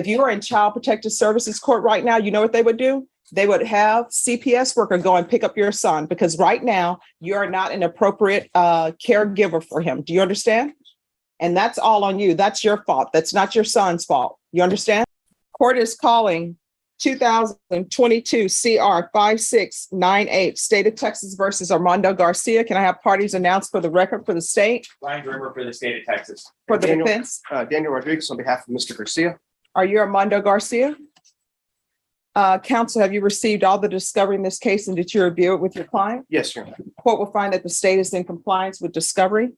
If you are in Child Protective Services Court right now, you know what they would do? They would have CPS worker go and pick up your son, because right now you are not an appropriate caregiver for him. Do you understand? And that's all on you. That's your fault. That's not your son's fault. You understand? Court is calling 2022 CR 5698, State of Texas versus Armando Garcia. Can I have parties announced for the record for the state? Ryan Grimmer for the state of Texas. For the Daniel, defense? Daniel Rodriguez on behalf of Mr. Garcia. Are you Armando Garcia? Counsel, have you received all the discovery in this case, and did you review it with your client? Yes, Your Honor. Court will find that the state is in compliance with discovery.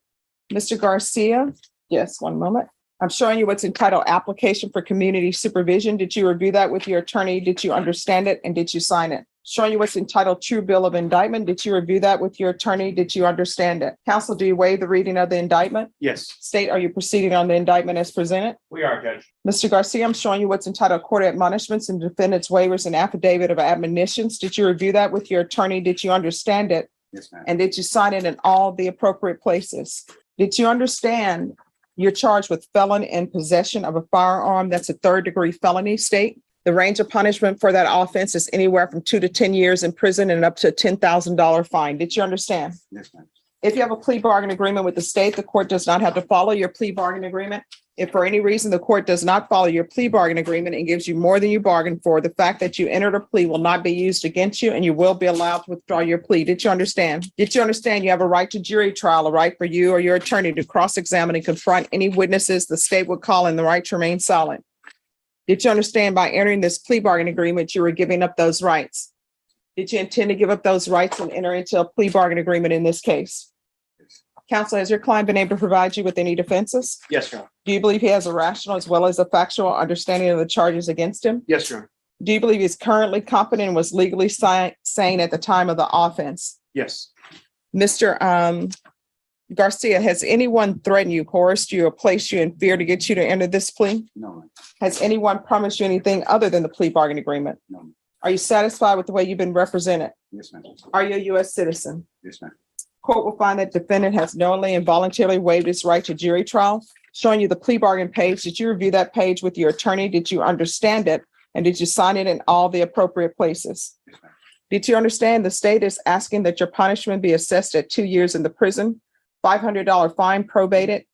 Mr. Garcia, yes, one moment. I'm showing you what's entitled Application for Community Supervision. Did you review that with your attorney? Did you understand it? And did you sign it? Showing you what's entitled True Bill of Indictment. Did you review that with your attorney? Did you understand it? Counsel, do you waive the reading of the indictment? Yes. State, are you proceeding on the indictment as presented? We are, Judge. Mr. Garcia, I'm showing you what's entitled Court Admonishments and Defendant's Waivers and Affidavit of Admonitions. Did you review that with your attorney? Did you understand it? Yes, ma'am. And did you sign it in all the appropriate places? Did you understand you're charged with felon in possession of a firearm? That's a third-degree felony, state. The range of punishment for that offense is anywhere from 2 to 10 years in prison and up to a $10,000 fine. Did you understand? Yes, ma'am. If you have a plea bargain agreement with the state, the court does not have to follow your plea bargain agreement. If for any reason the court does not follow your plea bargain agreement and gives you more than you bargained for, the fact that you entered a plea will not be used against you, and you will be allowed to withdraw your plea. Did you understand? Did you understand you have a right to jury trial, a right for you or your attorney to cross-examine and confront any witnesses the state would call, and the right to remain silent? Did you understand by entering this plea bargain agreement, you were giving up those rights? Did you intend to give up those rights and enter into a plea bargain agreement in this case? Counsel, has your client been able to provide you with any defenses? Yes, Your Honor. Do you believe he has a rational as well as a factual understanding of the charges against him? Yes, Your Honor. Do you believe he's currently competent and was legally sane at the time of the offense? Yes. Mr. Garcia, has anyone threatened you, coerced you, or placed you in fear to get you to enter this plea? No, ma'am. Has anyone promised you anything other than the plea bargain agreement? No, ma'am. Are you satisfied with the way you've been represented? Yes, ma'am. Are you a U.S. citizen? Yes, ma'am. Court will find that defendant has knowingly and voluntarily waived his right to jury trial. Showing you the plea bargain page. Did you review that page with your attorney? Did you understand it? And did you sign it in all the appropriate places? Yes, ma'am. Did you understand the state is asking that your punishment be assessed at 2 years in the prison, $500 fine probated?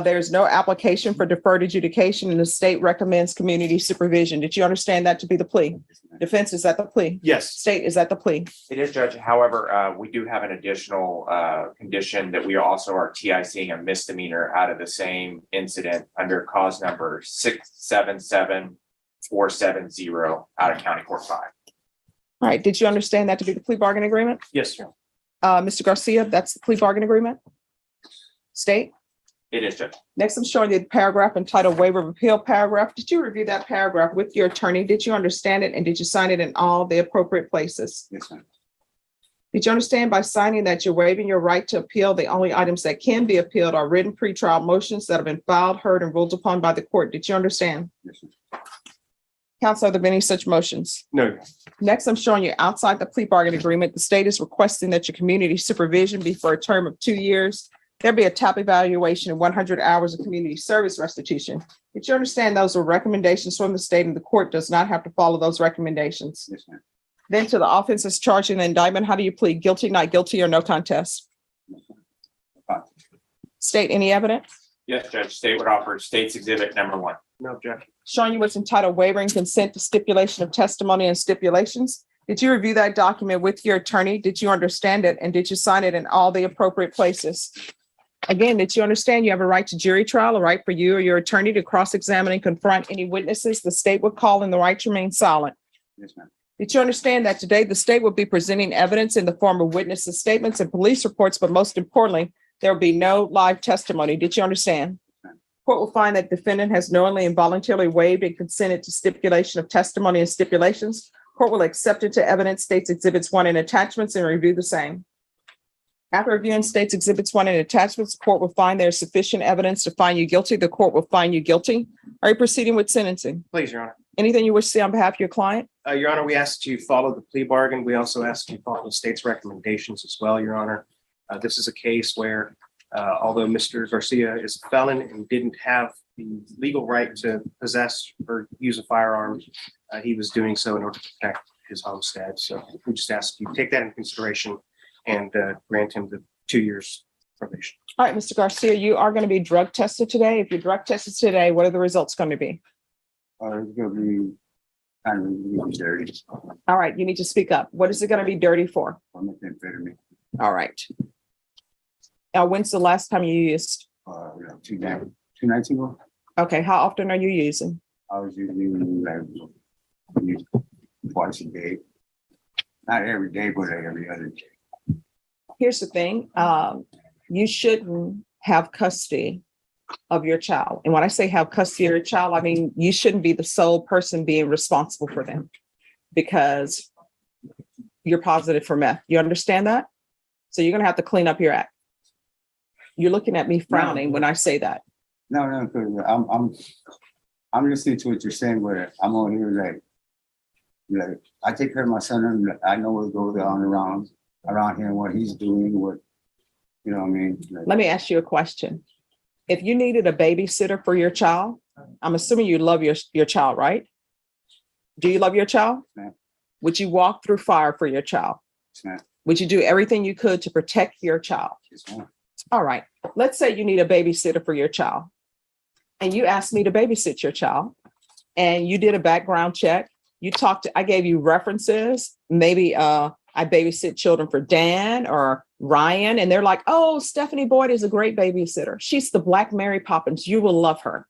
There's no application for deferred adjudication, and the state recommends community supervision. Did you understand that to be the plea? Defense, is that the plea? Yes. State, is that the plea? It is, Judge. However, we do have an additional condition that we also are TICing a misdemeanor out of the same incident under cause number 677470 out of County Court 5. All right. Did you understand that to be the plea bargain agreement? Yes, Your Honor. Mr. Garcia, that's the plea bargain agreement? State? It is, Judge. Next, I'm showing you the paragraph entitled Waiver of Appeal paragraph. Did you review that paragraph with your attorney? Did you understand it? And did you sign it in all the appropriate places? Yes, ma'am. Did you understand by signing that you're waiving your right to appeal? The only items that can be appealed are written pretrial motions that have been filed, heard, and ruled upon by the court. Did you understand? Yes, ma'am. Counsel, are there any such motions? No, Your Honor. Next, I'm showing you outside the plea bargain agreement, the state is requesting that your community supervision be for a term of 2 years. There'll be a top evaluation and 100 hours of community service restitution. Did you understand those are recommendations from the state, and the court does not have to follow those recommendations? Yes, ma'am. Then to the offenses charged in the indictment, how do you plead? Guilty, not guilty, or no contest? Yes, ma'am. Fine. State, any evidence? Yes, Judge. State would offer State's Exhibit number 1. No objection. Showing you what's entitled Waiving Consent to Stipulation of Testimony and Stipulations. Did you review that document with your attorney? Did you understand it? And did you sign it in all the appropriate places? Again, did you understand you have a right to jury trial, a right for you or your attorney to cross-examine and confront any witnesses the state would call, and the right to remain silent? Yes, ma'am. Did you understand that today the state will be presenting evidence in the form of witnesses' statements and police reports, but most importantly, there will be no live testimony? Did you understand? ma'am. Court will find that defendant has knowingly and voluntarily waived and consented to stipulation of testimony and stipulations. Court will accept into evidence State's Exhibits 1 and attachments and review the same. After reviewing State's Exhibits 1 and attachments, the court will find there is sufficient evidence to find you guilty. The court will find you guilty. Are you proceeding with sentencing? Please, Your Honor. Anything you wish to say on behalf of your client? Your Honor, we asked you to follow the plea bargain. We also asked you to follow the state's recommendations as well, Your Honor. This is a case where, although Mr. Garcia is a felon and didn't have the legal right to possess or use a firearm. He was doing so in order to protect his homestead. So we just ask you to take that into consideration and grant him the 2 years probation. All right, Mr. Garcia, you are going to be drug tested today. If you're drug tested today, what are the results going to be? It's gonna be kind of really dirty. All right, you need to speak up. What is it going to be dirty for? I'm not amphetamine. All right. Now, when's the last time you used? Two nights ago. Okay, how often are you using? I was using like twice a day. Not every day, but every other day. Here's the thing. You shouldn't have custody of your child. And when I say have custody of your child, I mean, you shouldn't be the sole person being responsible for them because you're positive for meth. You understand that? So you're going to have to clean up your act. You're looking at me frowning when I say that. No, because I'm listening to what you're saying, but I'm on here like I take care of my son and I know what goes on around here and what he's doing, what you know what I mean? Like, Let me ask you a question. If you needed a babysitter for your child, I'm assuming you love your child, right? Do you love your child? Ma'am. Would you walk through fire for your child? it's not, Would you do everything you could to protect your child? it's not. All right. Let's say you need a babysitter for your child and you asked me to babysit your child and you did a background check. I gave you references. Maybe I babysit children for Dan or Ryan. And they're like, oh, Stephanie Boyd is a great babysitter. She's the Black Mary Poppins. You will love her.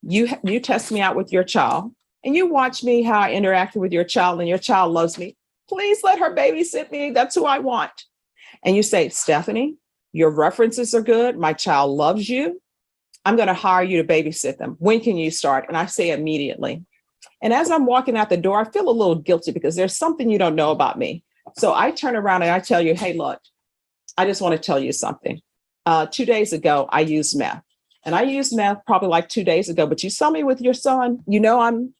You test me out with your child and you watch me how I interacted with your child and your child loves me. Please let her babysit me. That's who I want. And you say, Stephanie, your references are good. My child loves you. I'm going to hire you to babysit them. When can you start? And I say immediately. And as I'm walking out the door, I feel a little guilty because there's something you don't know about me. So I turn around and I tell you, hey, look, I just want to tell you something. 2 days ago, I used meth. And I used meth probably like 2 days ago, but you saw me with your son. You know I'm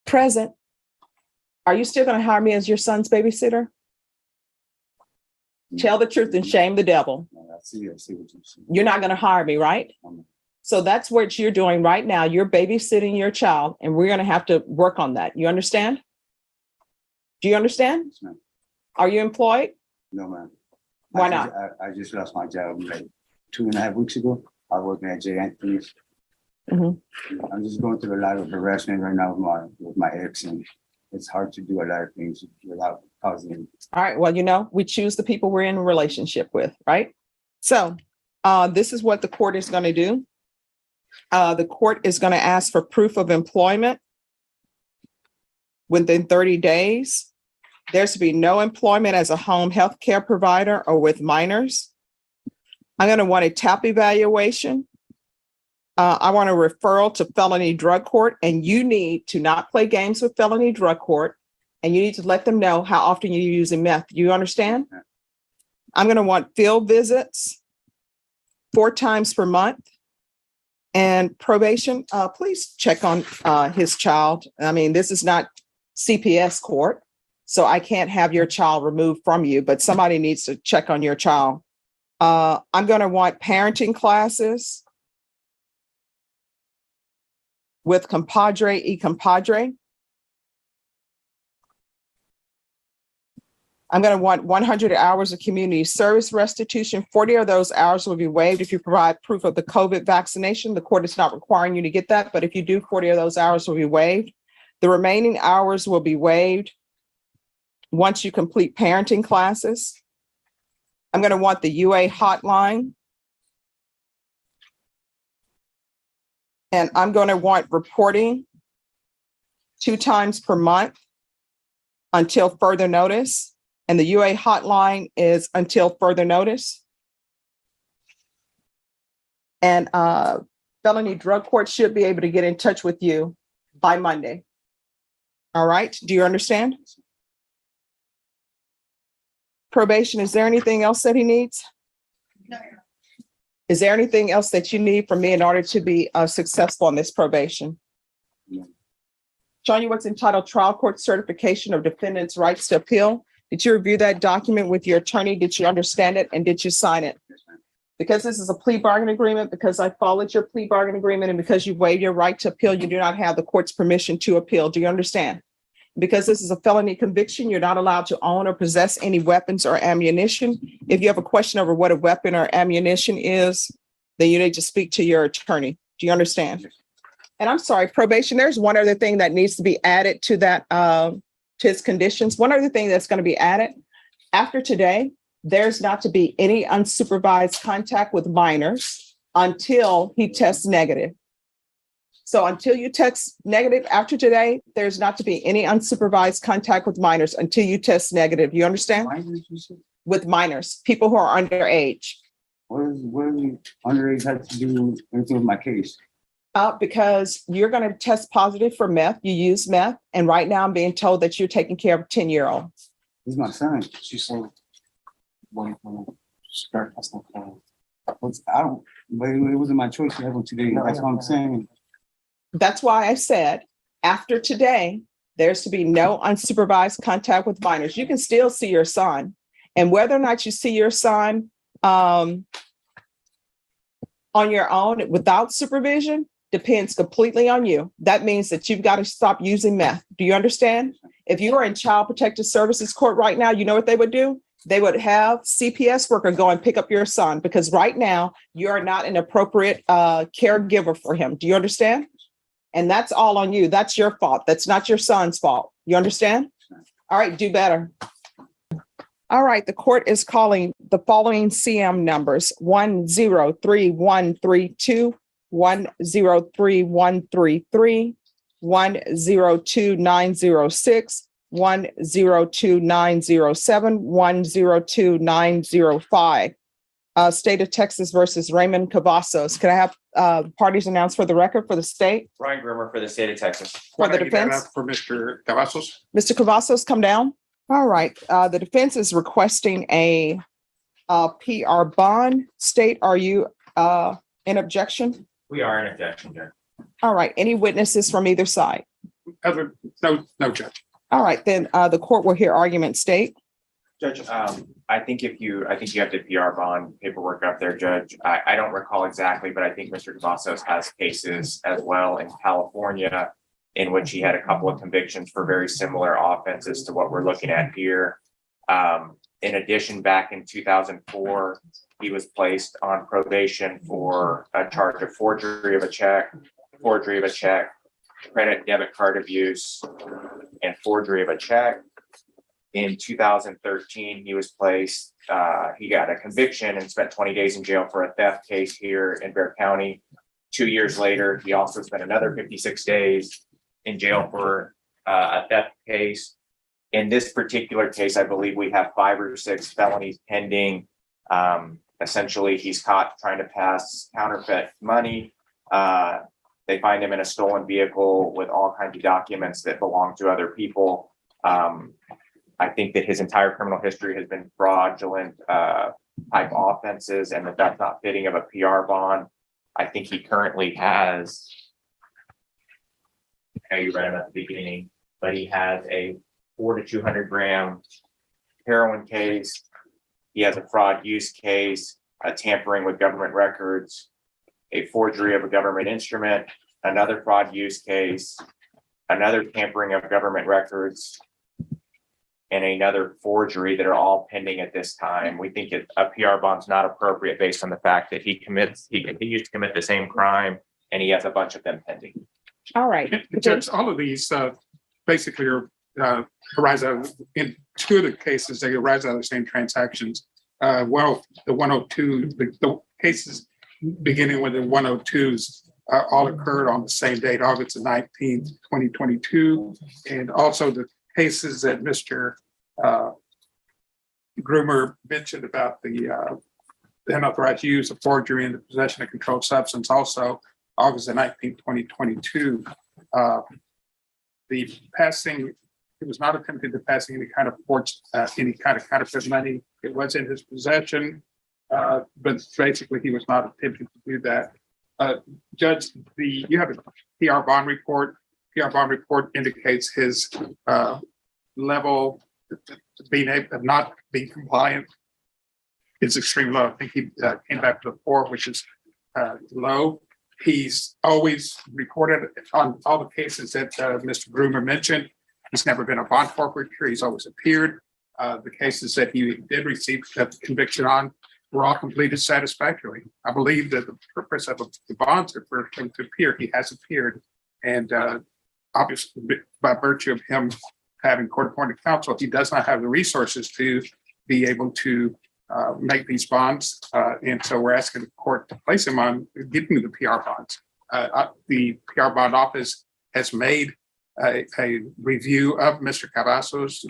present. Are you still going to hire me as your son's babysitter? Tell the truth and shame the devil. I see what you're saying. You're not going to hire me, right? So that's what you're doing right now. You're babysitting your child, and we're going to have to work on that. You understand? Do you understand? Yes, ma'am. Are you employed? No, ma'am. Why not? I just lost my job like 2.5 weeks ago. I was working at J. Anthony's. Mhm. I'm just going through a lot of harassment right now with my ex, and it's hard to do a lot of things without causing. All right. Well, we choose the people we're in a relationship with, right? So this is what the court is going to do. The court is going to ask for proof of employment within 30 days. There's to be no employment as a home health care provider or with minors. I'm going to want a TAP evaluation. I want a referral to felony drug court, and you need to not play games with felony drug court, and you need to let them know how often you're using meth. You understand? I'm going to want field visits 4 times per month. And probation, please check on his child. I mean, this is not CPS court, so I can't have your child removed from you, but somebody needs to check on your child. I'm going to want parenting classes with compadre y compadre. I'm going to want 100 hours of community service restitution. 40 of those hours will be waived if you provide proof of the COVID vaccination. The court is not requiring you to get that, but if you do, 40 of those hours will be waived. The remaining hours will be waived once you complete parenting classes. I'm going to want the UA hotline. And I'm going to want reporting 2 times per month until further notice. And the UA hotline is until further notice. And felony drug court should be able to get in touch with you by Monday. All right. Do you understand? Probation, is there anything else that he needs? No. Is there anything else that you need from me in order to be successful in this probation? No. Showing you what's entitled Trial Court Certification of Defendant's Rights to Appeal. Did you review that document with your attorney? Did you understand it? And did you sign it? Yes, ma'am. Because this is a plea bargain agreement, because I followed your plea bargain agreement, and because you waived your right to appeal, you do not have the court's permission to appeal. Do you understand? Because this is a felony conviction, you're not allowed to own or possess any weapons or ammunition. If you have a question over what a weapon or ammunition is, then you need to speak to your attorney. Do you understand? And I'm sorry, probation, there's one other thing that needs to be added to that, to his conditions. One other thing that's going to be added after today, there's not to be any unsupervised contact with minors until he tests negative. So until you test negative after today, there's not to be any unsupervised contact with minors until you test negative. You understand? With minors, people who are underage. What does underage have to do anything with my case? Because you're going to test positive for meth. You use meth. And right now I'm being told that you're taking care of a 10-year-old. He's my son. She's saying when start testing. I don't, but it wasn't my choice to have him today. That's what I'm saying. That's why I said, after today, there's to be no unsupervised contact with minors. You can still see your son. And whether or not you see your son on your own without supervision depends completely on you. That means that you've got to stop using meth. Do you understand? If you are in Child Protective Services court right now, you know what they would do? They would have CPS worker go and pick up your son, because right now you are not an appropriate caregiver for him. Do you understand? And that's all on you. That's your fault. That's not your son's fault. You understand? All right, do better. All right, the court is calling the following CM numbers: 103132, 103133, 102906, 102907, 102905. State of Texas versus Raymond Cavazos. Can I have parties announced for the record for the state? Ryan Grimmer for the state of Texas. For the defense? For Mr. Cavazos. Mr. Cavazos, come down. All right. The defense is requesting a PR bond. State, are you in objection? We are in objection, Judge. All right. Any witnesses from either side? No, Judge. All right, then the court will hear argument. State. Judge, I think you have the PR bond paperwork up there, Judge. I don't recall exactly, but I think Mr. Cavazos has cases as well in California in which he had a couple of convictions for very similar offenses to what we're looking at here. In addition, back in 2004, he was placed on probation for a charge of forgery of a check, credit debit card abuse, and forgery of a check. In 2013, he was placed, he got a conviction and spent 20 days in jail for a theft case here in Bexar County. 2 years later, he also spent another 56 days in jail for a theft case. In this particular case, I believe we have 5 or 6 felonies pending. Essentially, he's caught trying to pass counterfeit money. They find him in a stolen vehicle with all kinds of documents that belong to other people. I think that his entire criminal history has been fraudulent type offenses, and that's not fitting of a PR bond. I think he currently has, I know you read him at the beginning, but he has a 400 to 200 gram heroin case. He has a fraud use case, a tampering with government records, a forgery of a government instrument, another fraud use case, another tampering of government records, and another forgery that are all pending at this time. We think a PR bond's not appropriate based on the fact that he continues to commit the same crime, and he has a bunch of them pending. All right. Judge, all of these basically arise out in 2 of the cases, they arise out of the same transactions. Well, the 102, the cases beginning with the 102s all occurred on the same date, August the 19th, 2022. And also the cases that Mr. Groomer mentioned about the unauthorized use of forgery and the possession of controlled substance, also August the 19th, 2022. The passing, it was not attempted to pass any kind of counterfeit money. It was in his possession, but basically he was not attempting to do that. Judge, you have a PR bond report. PR bond report indicates his level of not being compliant. is extremely low. I think he came back to the 4, which is low. He's always reported on all the cases that Mr. Groomer mentioned. He's never been a bond forfeiture. He's always appeared. The cases that he did receive a conviction on were all completed satisfactorily. I believe that the purpose of the bonds are for him to appear. He has appeared. And obviously, by virtue of him having court-appointed counsel, he does not have the resources to be able to make these bonds. And so we're asking the court to place him on getting the PR bonds. The PR bond office has made a review of Mr. Cavazos,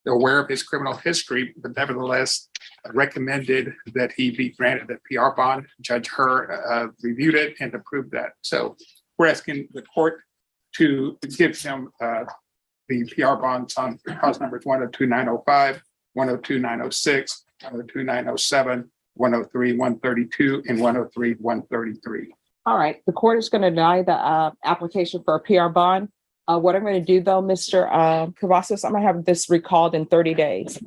aware of his criminal history, but nevertheless recommended that he be granted a PR bond. Judge Herr reviewed it and approved that. So we're asking the court to give him the PR bonds on cause numbers 102-905, 102-906, 102-907, 103-132, and 103-133. All right, the court is going to deny the application for a PR bond. What I'm going to do though, Mr. Cavazos, I'm going to have this recalled in 30 days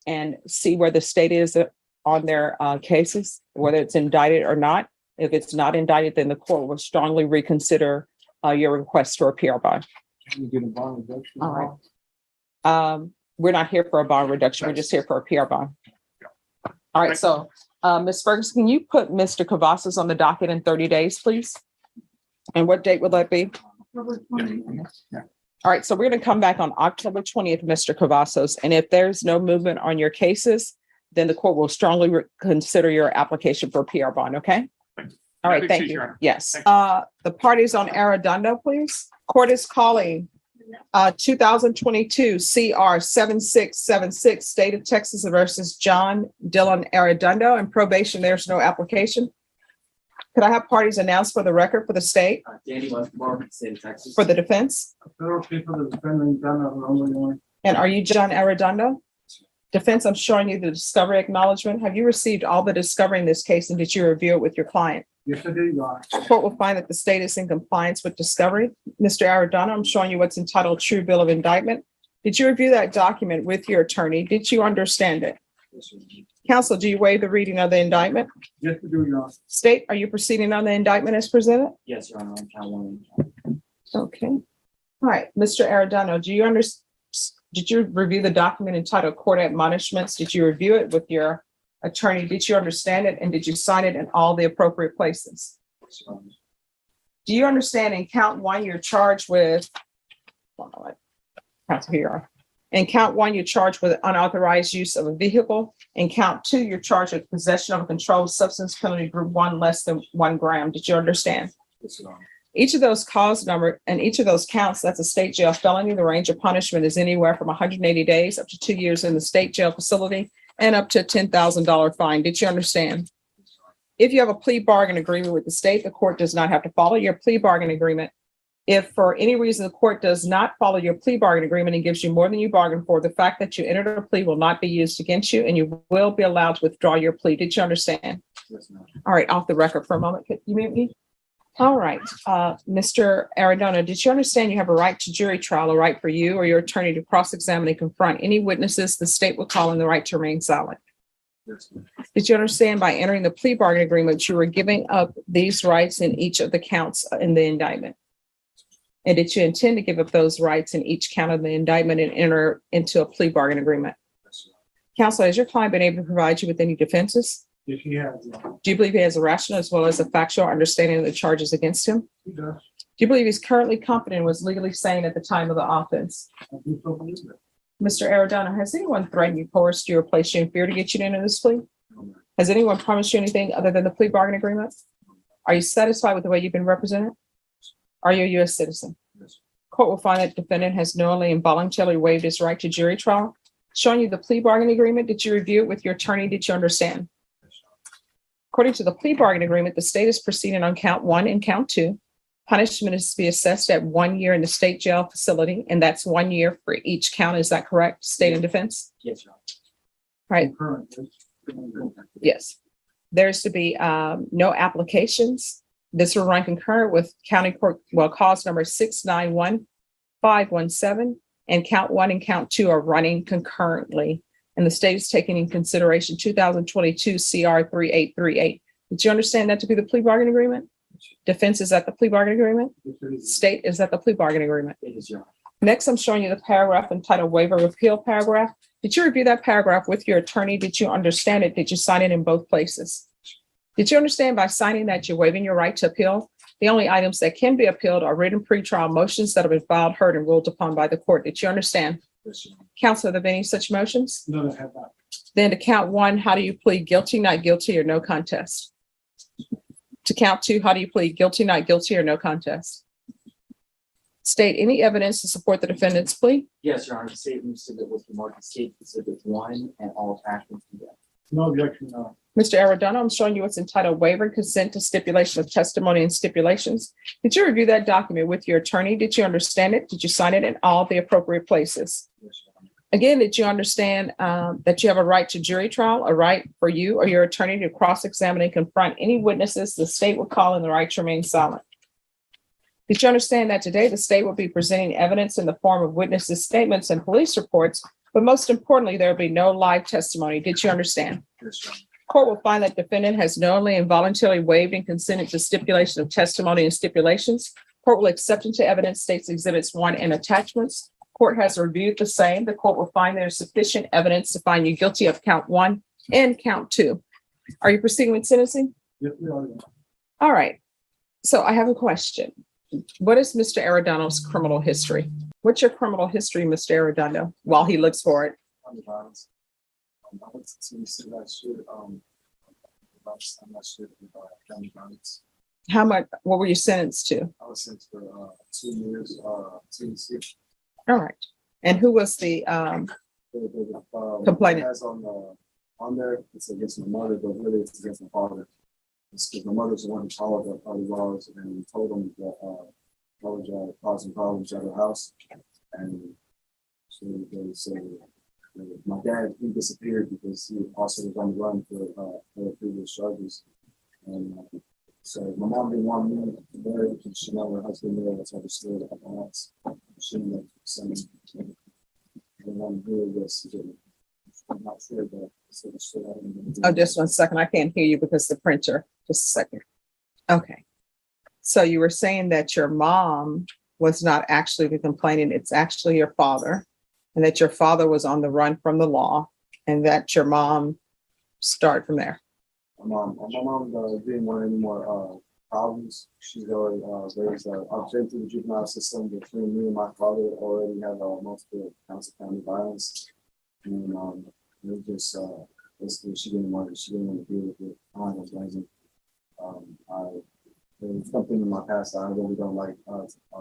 and see where the state is on their cases, whether it's indicted or not. If it's not indicted, then the court will strongly reconsider your request for a PR bond. You get a bond reduction. All right. We're not here for a bond reduction. We're just here for a PR bond. All right. So, Ms. Ferguson, can you put Mr. Cavazos on the docket in 30 days, please? And what date will that be? Yeah. All right. So we're going to come back on October 20th, Mr. Cavazos. And if there's no movement on your cases, then the court will strongly consider your application for a PR bond. Okay. All right. Thank you. Yes. The parties on Arredondo, please. Court is calling 2022 CR 7676, State of Texas versus John Dylan Arredondo. And probation, there's no application. Could I have parties announced for the record for the state? Danny Westmore, State of Texas. For the defense? Federal people, the defendant, done of Illinois. And are you John Arredondo? Defense, I'm showing you the discovery acknowledgement. Have you received all the discovery in this case and did you review it with your client? Yes, I do, Your Honor. The court will find that the state is in compliance with discovery. Mr. Arredondo, I'm showing you what's entitled True Bill of Indictment. Did you review that document with your attorney? Did you understand it? Yes, sir. Counsel, do you waive the reading of the indictment? Yes, I do, Your Honor. State, are you proceeding on the indictment as presented? Yes, Your Honor, on count 1. Okay. All right, Mr. Arredondo, did you review the document entitled Court Admonishments? Did you review it with your attorney? Did you understand it? And did you sign it in all the appropriate places? Yes, Your Honor. Do you understand in count 1, you're charged with, counsel here. In count 1, you're charged with unauthorized use of a vehicle. In count 2, you're charged with possession of a controlled substance, penalty group 1 less than 1 gram. Did you understand? Yes, Your Honor. Each of those cause number and each of those counts, that's a state jail felony. The range of punishment is anywhere from 180 days up to 2 years in the state jail facility and up to a $10,000 fine. Did you understand? If you have a plea bargain agreement with the state, the court does not have to follow your plea bargain agreement. If for any reason the court does not follow your plea bargain agreement and gives you more than you bargained for, the fact that you entered a plea will not be used against you and you will be allowed to withdraw your plea. Did you understand? Yes, Your Honor. All right, off the record for a moment. Could you mute me? All right, Mr. Arredondo, did you understand you have a right to jury trial, a right for you or your attorney to cross-examine and confront any witnesses the state would call in the right to remain silent? Yes, Your Honor. Did you understand by entering the plea bargain agreement, you were giving up these rights in each of the counts in the indictment? And did you intend to give up those rights in each count of the indictment and enter into a plea bargain agreement? Yes, Your Honor. Counsel, has your client been able to provide you with any defenses? Yes, he has, Your Honor. Do you believe he has a rational as well as a factual understanding of the charges against him? He does. Do you believe he's currently competent and was legally sane at the time of the offense? I do so believe that. Mr. Arredondo, has anyone threatened you, coerced you, or placed you in fear to get you to enter this plea? No, ma'am. Has anyone promised you anything other than the plea bargain agreement? Are you satisfied with the way you've been represented? Are you a U.S. citizen? Yes. Court will find that defendant has knowingly and voluntarily waived his right to jury trial. Showing you the plea bargain agreement, did you review it with your attorney? Did you understand? Yes, Your Honor. According to the plea bargain agreement, the state is proceeding on count 1 and count 2. Punishment is to be assessed at 1 year in the state jail facility, and that's 1 year for each count. Is that correct? State and defense? Yes, Your Honor. Right. Current, yes. Yes. There's to be no applications. This will run concurrent with county court, cause number 691517, and count 1 and count 2 are running concurrently. and the state is taking in consideration 2022 CR 3838. Did you understand that to be the plea bargain agreement? Defense is at the plea bargain agreement. State is at the plea bargain agreement. It is, Your Honor. Next, I'm showing you the paragraph entitled waiver of appeal paragraph. Did you review that paragraph with your attorney? Did you understand it? Did you sign it in both places? Did you understand by signing that you're waiving your right to appeal? The only items that can be appealed are written pretrial motions that have been filed, heard, and ruled upon by the court. Did you understand? Yes, Your Honor. Counsel, have there been any such motions? No, I have not. Then to count one, how do you plead guilty, not guilty, or no contest? To count two, how do you plead guilty, not guilty, or no contest? State any evidence to support the defendant's plea. Yes, Your Honor, the statement exhibit was the market state exhibit 1 and all attachments to that. No objection, Your Honor. Mr. Arredondo, I'm showing you what's entitled waiver and consent to stipulation of testimony and stipulations. Did you review that document with your attorney? Did you understand it? Did you sign it in all the appropriate places? Yes, Your Honor. Again, did you understand that you have a right to jury trial, a right for you or your attorney to cross-examine and confront any witnesses the state would call in the right to remain silent? Did you understand that today the state will be presenting evidence in the form of witnesses' statements and police reports, but most importantly, there will be no live testimony? Did you understand? Yes, Your Honor. Court will find that defendant has knowingly and voluntarily waived and consented to stipulation of testimony and stipulations. Court will accept into evidence states exhibits 1 and attachments. Court has reviewed the same. The court will find there is sufficient evidence to find you guilty of count 1 and count 2. Are you proceeding with sentencing? Yes, we are. All right. So I have a question. What is Mr. Arredondo's criminal history? What's your criminal history, Mr. Arredondo, while he looks for it? On the violence. I went to Tennessee last year. I'm not sure about county violence. How much, what were you sentenced to? I was sentenced for 2 years, Tennessee. All right. And who was the, Complainant. It has on there, it's against my mother, but really it's against my father. It's because my mother's the one who followed the laws and told them that I was causing problems at her house. And so they say my dad, he disappeared because he also was on the run for previous charges. And so my mom didn't want me there because she know her husband there. That's why they stayed at my aunt's. She didn't send me. The one who was, I'm not sure, but oh, just 1 second. I can't hear you because the printer, just a second. Okay. So you were saying that your mom was not actually the complainant. It's actually your father, and that your father was on the run from the law, and that your mom start from there. My mom didn't want any more problems. She's already raised. I've been through the juvenile system between me and my father. Already have multiple counts of family violence, and it was just basically she didn't want to deal with it. I was raising. There's something in my past that I really don't like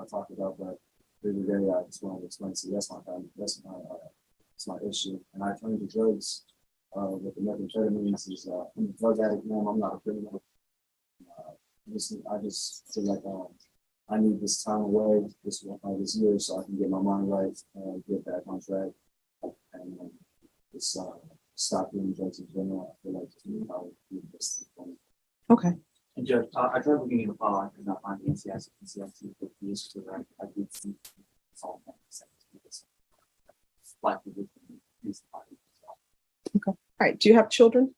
talk about, but every day I just want to explain. So that's my family. That's my issue. And I turned to drugs with the methamphetamines. I'm a drug addict, man. I'm not a criminal. I just feel like I need this time away this year so I can get my mind right and get back on track and just stop doing drugs in general. I feel like to me, I would do this. Okay. And Judge, I tried looking in the file, I could not find the NCIC, but the issue that I did see. It's all likely with the body. All right. Do you have children?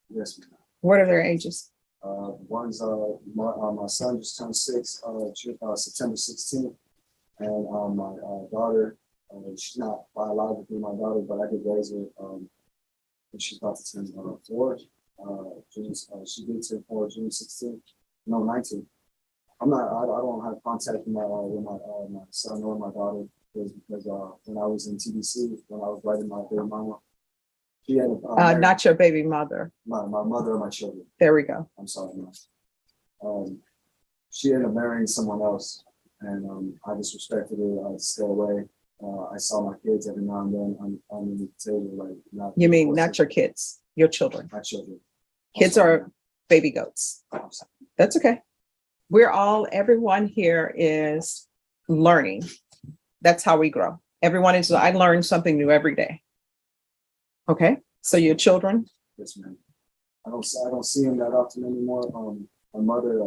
Yes, ma'am. What are their ages? One's my son just turned 6, September 16th, and my daughter, she's not biologically my daughter, but I did raise her. And she's about to turn 4. She did turn 4 June 16th, no 19th. I don't have contact with my son or my daughter because when I was in TBC, when I was writing my baby mama, she had Not your baby mother. my mother or my children. There we go. I'm sorry, no. She ended up marrying someone else, and I just respected her. I stay away. I saw my kids every now and then on the table, like not. You mean not your kids, your children? My children. Kids are baby goats. That's okay. Everyone here is learning. That's how we grow. I learn something new every day. Okay, so your children? Yes, ma'am. I don't see him that often anymore. My mother,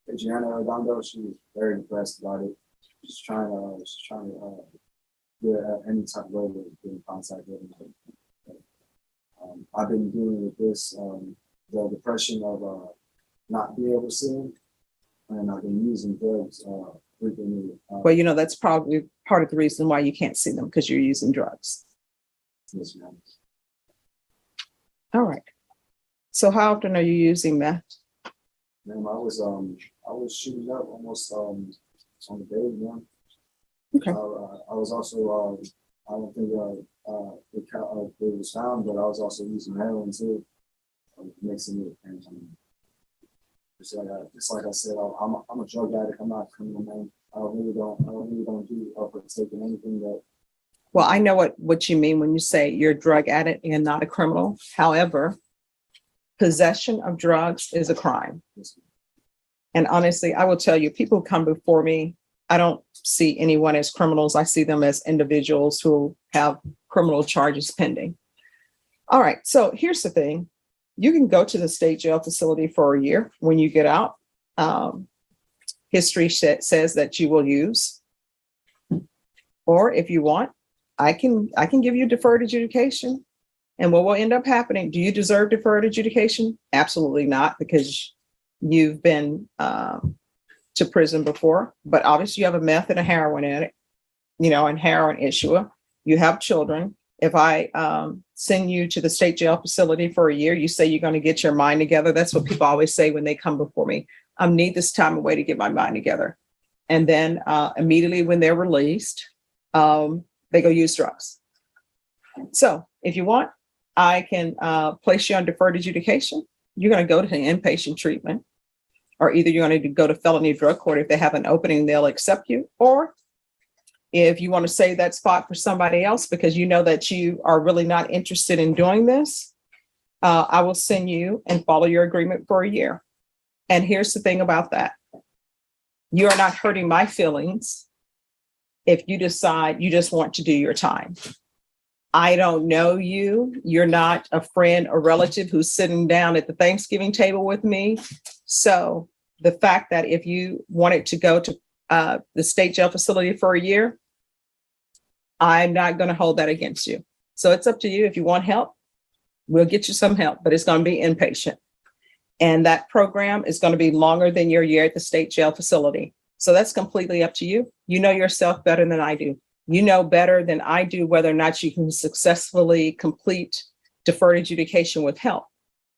Adriana Arredondo, she was very depressed about it. She's trying to get any type of way to get in contact with him. I've been dealing with this, the depression of not being able to see, and I've been using drugs frequently. Well, you know, that's probably part of the reason why you can't see them, because you're using drugs. Yes, ma'am. All right. So how often are you using meth? Ma'am, I was shooting up almost on the day, man. Okay. I was also I don't think it was found, but I was also using heroin too, mixing it. And just like I said, I'm a drug addict. I'm not a criminal, man. I really don't do partake in anything that. Well, I know what you mean when you say you're a drug addict and not a criminal. However, possession of drugs is a crime. And honestly, I will tell you, people come before me, I don't see anyone as criminals. I see them as individuals who have criminal charges pending. All right. So here's the thing. You can go to the state jail facility for a year when you get out. History says that you will use. Or if you want, I can give you deferred adjudication. And what will end up happening? Do you deserve deferred adjudication? Absolutely not, because you've been to prison before. But obviously you have a meth and a heroin addict, you know, and heroin issuer. You have children. If I send you to the state jail facility for a year, you say you're going to get your mind together. That's what people always say when they come before me. I need this time away to get my mind together. And then immediately when they're released, they go use drugs. So if you want, I can place you on deferred adjudication. You're going to go to inpatient treatment, or either you're going to go to felony drug court. If they have an opening, they'll accept you. Or if you want to save that spot for somebody else because you know that you are really not interested in doing this, I will send you and follow your agreement for a year. And here's the thing about that. You are not hurting my feelings if you decide you just want to do your time. I don't know you. You're not a friend or relative who's sitting down at the Thanksgiving table with me. So the fact that if you wanted to go to the state jail facility for a year, I'm not going to hold that against you. So it's up to you. If you want help, we'll get you some help, but it's going to be inpatient. And that program is going to be longer than your year at the state jail facility. So that's completely up to you. You know yourself better than I do. You know better than I do whether or not you can successfully complete deferred adjudication with help.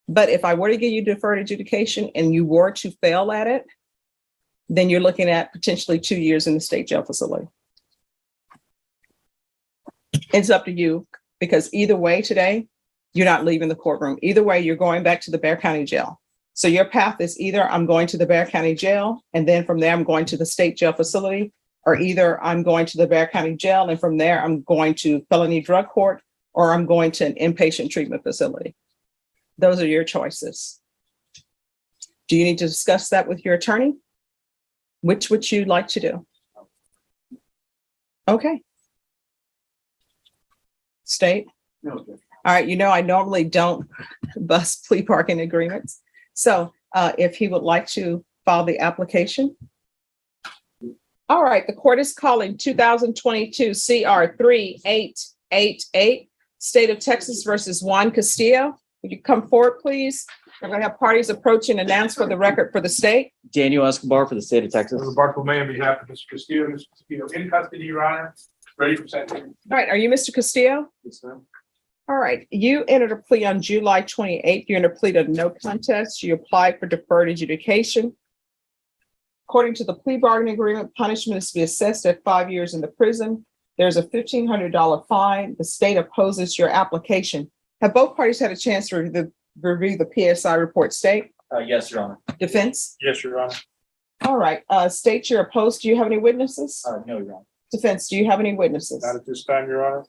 But if I were to give you deferred adjudication and you were to fail at it, then you're looking at potentially 2 years in the state jail facility. It's up to you, because either way today, you're not leaving the courtroom. Either way, you're going back to the Bexar County Jail. So your path is either I'm going to the Bexar County Jail, and then from there, I'm going to the state jail facility, or either I'm going to the Bexar County Jail, and from there, I'm going to felony drug court, or I'm going to an inpatient treatment facility. Those are your choices. Do you need to discuss that with your attorney? Which would you like to do? Okay. State? No, All right, you know, I normally don't bust plea bargain agreements. So if he would like to file the application. All right, the court is calling 2022 CR 3888, State of Texas versus Juan Castillo. Would you come forward, please? We're going to have parties approach and announce for the record for the state. Daniel Escobar for the state of Texas. Bartolome on behalf of Mr. Castillo. Mr. Castillo in custody, Your Honor. Ready for sentencing. All right, are you Mr. Castillo? yes, ma'am. All right, you entered a plea on July 28th. You entered a plea to no contest. You applied for deferred adjudication. According to the plea bargaining agreement, punishment is to be assessed at 5 years in the prison. There's a $1,500 fine. The state opposes your application. Have both parties had a chance to review the PSI report, state? Yes, Your Honor. Defense? Yes, Your Honor. All right, state, you're opposed. Do you have any witnesses? No, Your Honor. Defense, do you have any witnesses? Not at this time, Your Honor.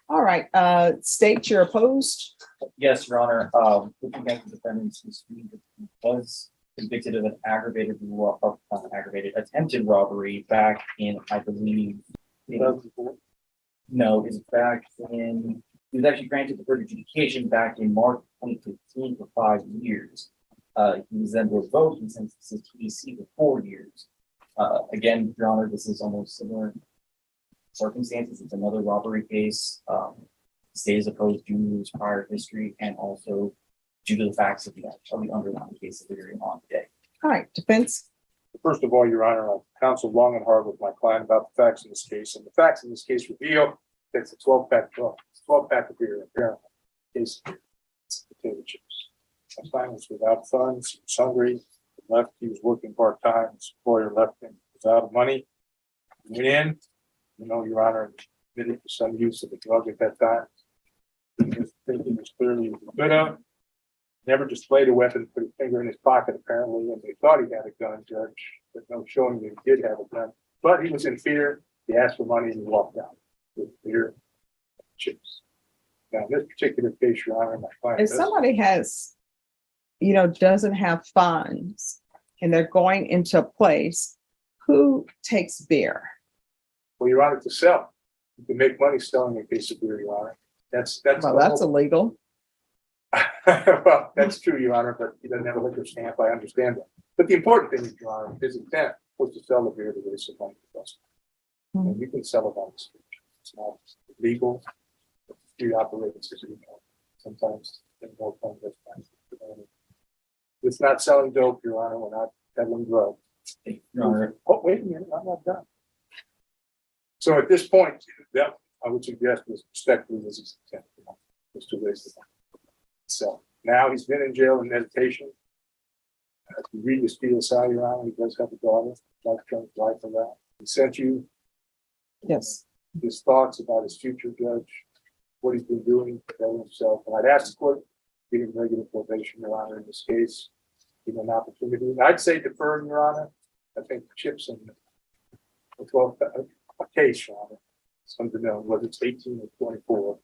All right, state, you're opposed. Yes, Your Honor. Looking at the defendant's history, he was convicted of an attempted robbery back in, I believe, no, it's back in, he was actually granted deferred adjudication back in March 2015 for 5 years. He was then revoked and sentenced to TDC for 4 years. Again, Your Honor, this is almost similar circumstances. It's another robbery case. state is opposed due to his prior history and also due to the facts of the underlying case that we're hearing on today. All right, defense. First of all, Your Honor, I've counseled long and hard with my client about the facts in this case, and the facts in this case reveal that it's a 12-pack of beer, apparently. Case of potato chips. My client was without funds, he was hungry, he left, he was working part-time, his employer left him without money. He went in, Your Honor, admitted to some use of the drug at that time. His thinking was clearly good of. Never displayed a weapon, put his finger in his pocket apparently, and they thought he had a gun, Judge, but no showing that he did have a gun. But he was in fear, he asked for money and he walked out with beer and chips. Now, in this particular case, Your Honor, my client. If somebody has, doesn't have funds and they're going into a place, who takes beer? Well, Your Honor, to sell. You can make money selling a case of beer, Your Honor. That's. Well, that's illegal. Well, that's true, Your Honor, but he doesn't have a liquor stamp. I understand that. But the important thing, Your Honor, his intent was to sell the beer to raise some money for us. And you can sell it on the street. It's not legal. Street operates as you know. Sometimes there's no fun this time. It's not selling dope, Your Honor. We're not peddling drugs. Your Honor, Oh, wait a minute, I'm not done. So at this point, that I would suggest was respectfully was his intent, was to raise the money. So now he's been in jail in meditation. If you read his PSI, Your Honor, he does have a daughter, life for that. He sent you Yes. his thoughts about his future, Judge, what he's been doing to better himself. And I'd ask the court, give him regular probation, Your Honor, in this case, give him an opportunity. And I'd say defer, Your Honor. I think chips and a 12 a case, Your Honor. Something to know whether it's 18 or 24.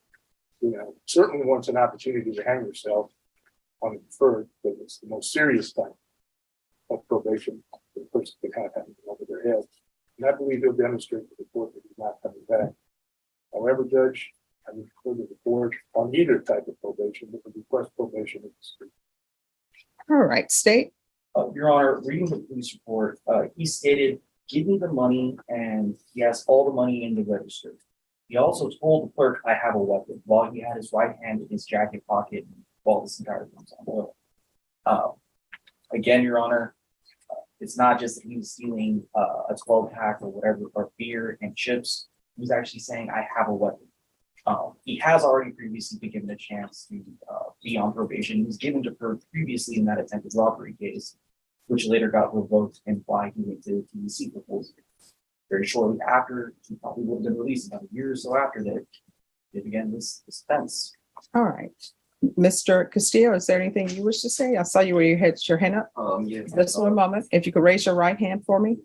Certainly wants an opportunity to hang yourself on a deferred, but it's the most serious type of probation the person can have hanging over their head. And I believe he'll demonstrate to the court that he's not coming back. However, Judge, I would refer to the court on either type of probation, but would request probation in the street. All right, state. Your Honor, reading the police report, he stated, give me the money, and he has all the money in the register. He also told the clerk, I have a weapon, while he had his right hand in his jacket pocket while this entire thing was on oil. Again, Your Honor, it's not just that he was stealing a 12-pack or whatever, or beer and chips. He was actually saying, I have a weapon. He has already previously been given a chance to be on probation. He was given deferred previously in that attempted robbery case, which later got revoked and why he went to TBC for 4 years. Very shortly after, he probably would have been released about a year or so after that. He began this offense. All right. Mr. Castillo, is there anything you wish to say? I saw you where you had your hand up. Yes. Just one moment. If you could raise your right hand for me.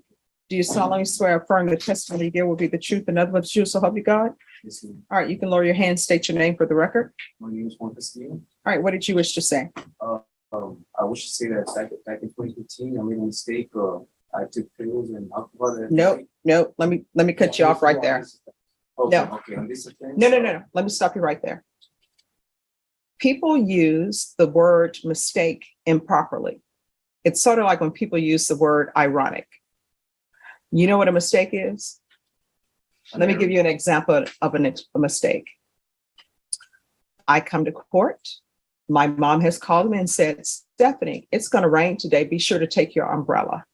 Do you solemnly swear or affirm the testimony you give will be the truth and nothing but the truth, so help you God? Yes, ma'am. All right, you can lower your hand, state your name for the record. My name is Juan Castillo. All right, what did you wish to say? I wish to say that back in 2015, I made a mistake. I took pills and alcohol. Nope. Let me cut you off right there. Okay, No. okay, on this offense. No. Let me stop you right there. People use the word mistake improperly. It's sort of like when people use the word ironic. You know what a mistake is? Let me give you an example of a mistake. I come to court. My mom has called me and said, Stephanie, it's going to rain today. Be sure to take your umbrella.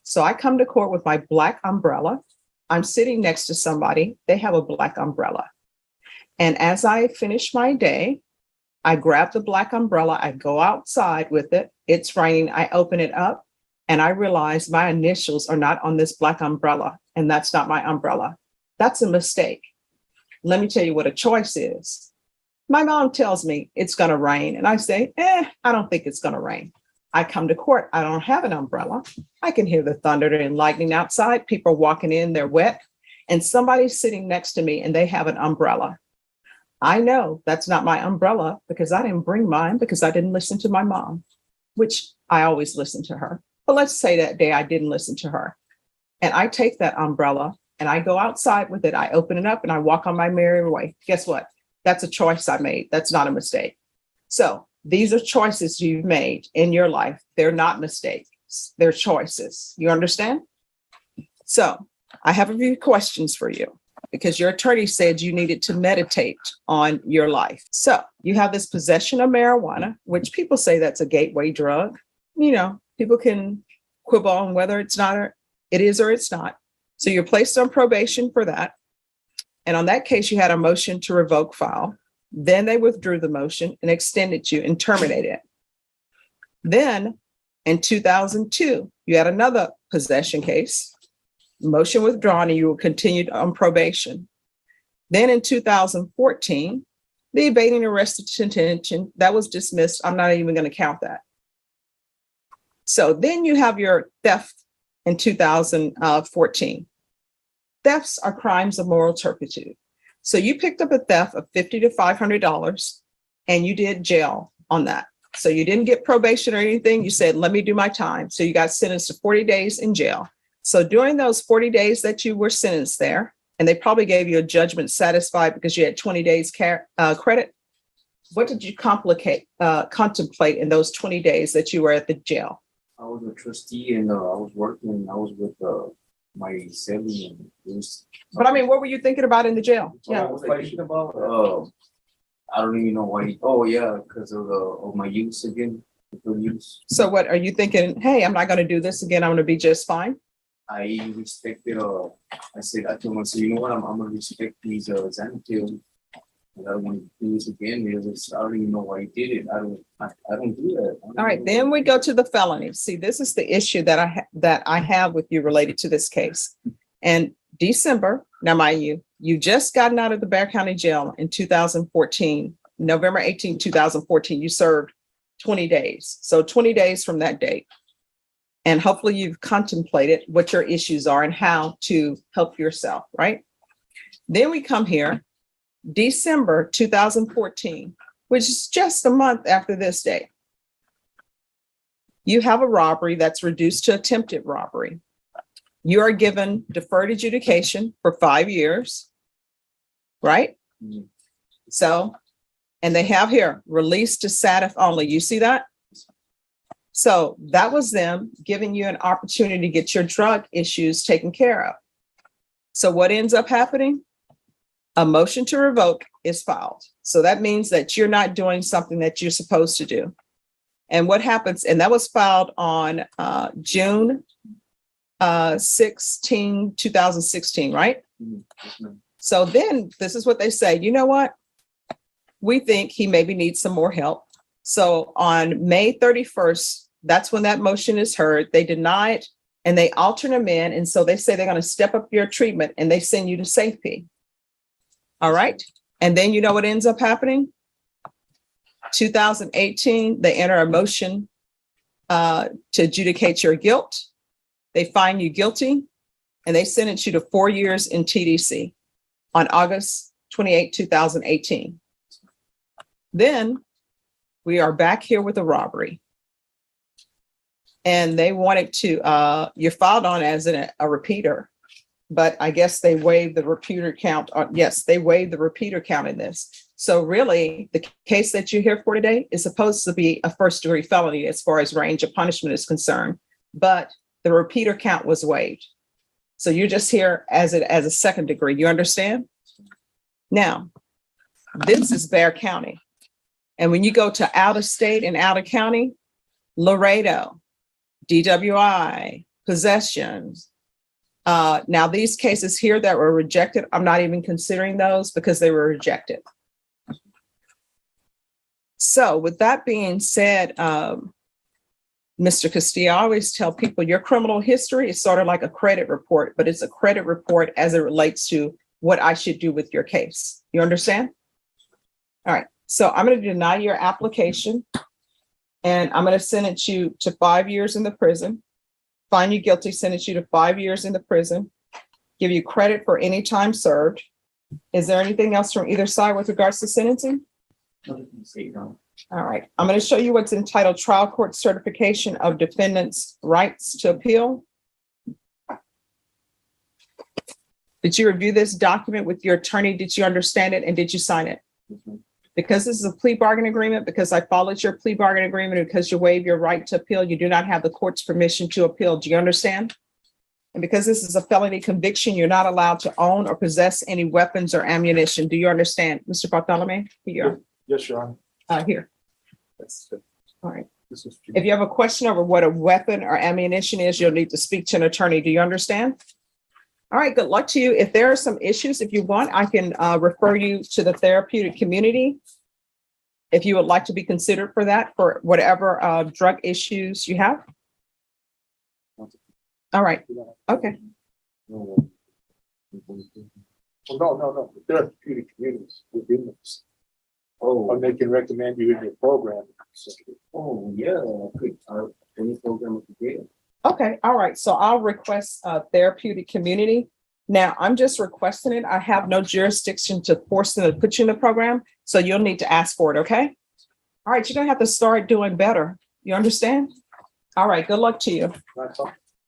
So I come to court with my black umbrella. I'm sitting next to somebody. They have a black umbrella. And as I finish my day, I grab the black umbrella. I go outside with it. It's raining. I open it up and I realize my initials are not on this black umbrella. And that's not my umbrella. That's a mistake. Let me tell you what a choice is. My mom tells me it's going to rain. And I say, I don't think it's going to rain. I come to court. I don't have an umbrella. I can hear the thunder and lightning outside. People are walking in, they're wet. And somebody's sitting next to me and they have an umbrella. I know that's not my umbrella because I didn't bring mine because I didn't listen to my mom, which I always listen to her. But let's say that day I didn't listen to her. And I take that umbrella and I go outside with it. I open it up and I walk on my merry way. Guess what? That's a choice I made. That's not a mistake. So these are choices you've made in your life. They're not mistakes. They're choices. You understand? So I have a few questions for you. because your attorney said you needed to meditate on your life. So you have this possession of marijuana, which people say that's a gateway drug. You know, people can quibble on whether it's not, or it is or it's not. So you're placed on probation for that. And on that case, you had a motion to revoke file. Then they withdrew the motion and extended you and terminated it. Then in 2002, you had another possession case, motion withdrawn, and you were continued on probation. Then in 2014, the evading arrest detention, that was dismissed. I'm not even going to count that. So then you have your theft in 2014. Thefts are crimes of moral turpitude. So you picked up a theft of $50 to $500 and you did jail on that. So you didn't get probation or anything. You said, let me do my time. So you got sentenced to 40 days in jail. So during those 40 days that you were sentenced there, and they probably gave you a judgment satisfied because you had 20 days credit, what did you contemplate in those 20 days that you were at the jail? I was a trustee and I was working. I was with my sibling. But I mean, what were you thinking about in the jail? I was thinking about. I don't even know why. Oh yeah, because of my use again. Use. So what are you thinking? Hey, I'm not going to do this again. I'm going to be just fine. I respected. I said, I told myself, you know what? I'm gonna respect these Xanatil. I don't want to do this again because I don't even know why he did it. I don't do that. All right, then we go to the felony. See, this is the issue that I have with you related to this case. And December, now mind you, you just gotten out of the Bexar County Jail in 2014, November 18, 2014. You served 20 days. So 20 days from that date. And hopefully you've contemplated what your issues are and how to help yourself, right? Then we come here, December 2014, which is just a month after this date. You have a robbery that's reduced to attempted robbery. You are given deferred adjudication for 5 years, right? Mhm. So, and they have here, released to SATF only. You see that? So that was them giving you an opportunity to get your drug issues taken care of. So what ends up happening? A motion to revoke is filed. So that means that you're not doing something that you're supposed to do. And what happens, and that was filed on June 16, 2016, right? Yes, ma'am. So then this is what they say, you know what? We think he maybe needs some more help. So on May 31st, that's when that motion is heard. They deny it and they alternate them in. And so they say they're going to step up your treatment and they send you to safety. All right. And then you know what ends up happening? 2018, they enter a motion to adjudicate your guilt. They find you guilty and they sentence you to 4 years in TDC on August 28, 2018. Then we are back here with a robbery. And they wanted to, you're filed on as a repeater, but I guess they waived the repeater count. Yes, they waived the repeater count in this. So really, the case that you're here for today is supposed to be a first-degree felony as far as range of punishment is concerned, but the repeater count was waived. So you're just here as a second degree. You understand? Now, this is Bexar County. And when you go to out of state and out of county, Laredo, DWI, possessions. Now these cases here that were rejected, I'm not even considering those because they were rejected. So with that being said, Mr. Castillo, I always tell people your criminal history is sort of like a credit report, but it's a credit report as it relates to what I should do with your case. You understand? All right. So I'm going to deny your application and I'm going to sentence you to 5 years in the prison, find you guilty, sentence you to 5 years in the prison, give you credit for any time served. Is there anything else from either side with regards to sentencing? All right. I'm going to show you what's entitled Trial Court Certification of Defendant's Rights to Appeal. Did you review this document with your attorney? Did you understand it? And did you sign it? Because this is a plea bargain agreement, because I followed your plea bargain agreement, because you waive your right to appeal, you do not have the court's permission to appeal. Do you understand? And because this is a felony conviction, you're not allowed to own or possess any weapons or ammunition. Do you understand, Mr. Bartholomew? Here, Yes, Your Honor. here. That's All right. this is. If you have a question over what a weapon or ammunition is, you'll need to speak to an attorney. Do you understand? All right, good luck to you. If there are some issues, if you want, I can refer you to the therapeutic community. If you would like to be considered for that, for whatever drug issues you have. All right, okay. Well, no. There are therapeutic communities within this. Oh, Or they can recommend you in your program. So, oh, yeah, quick, any program would be great. Okay, all right. So I'll request a therapeutic community. Now, I'm just requesting it. I have no jurisdiction to force them to put you in the program, so you'll need to ask for it, okay? All right, you're gonna have to start doing better. You understand? All right, good luck to you. That's all.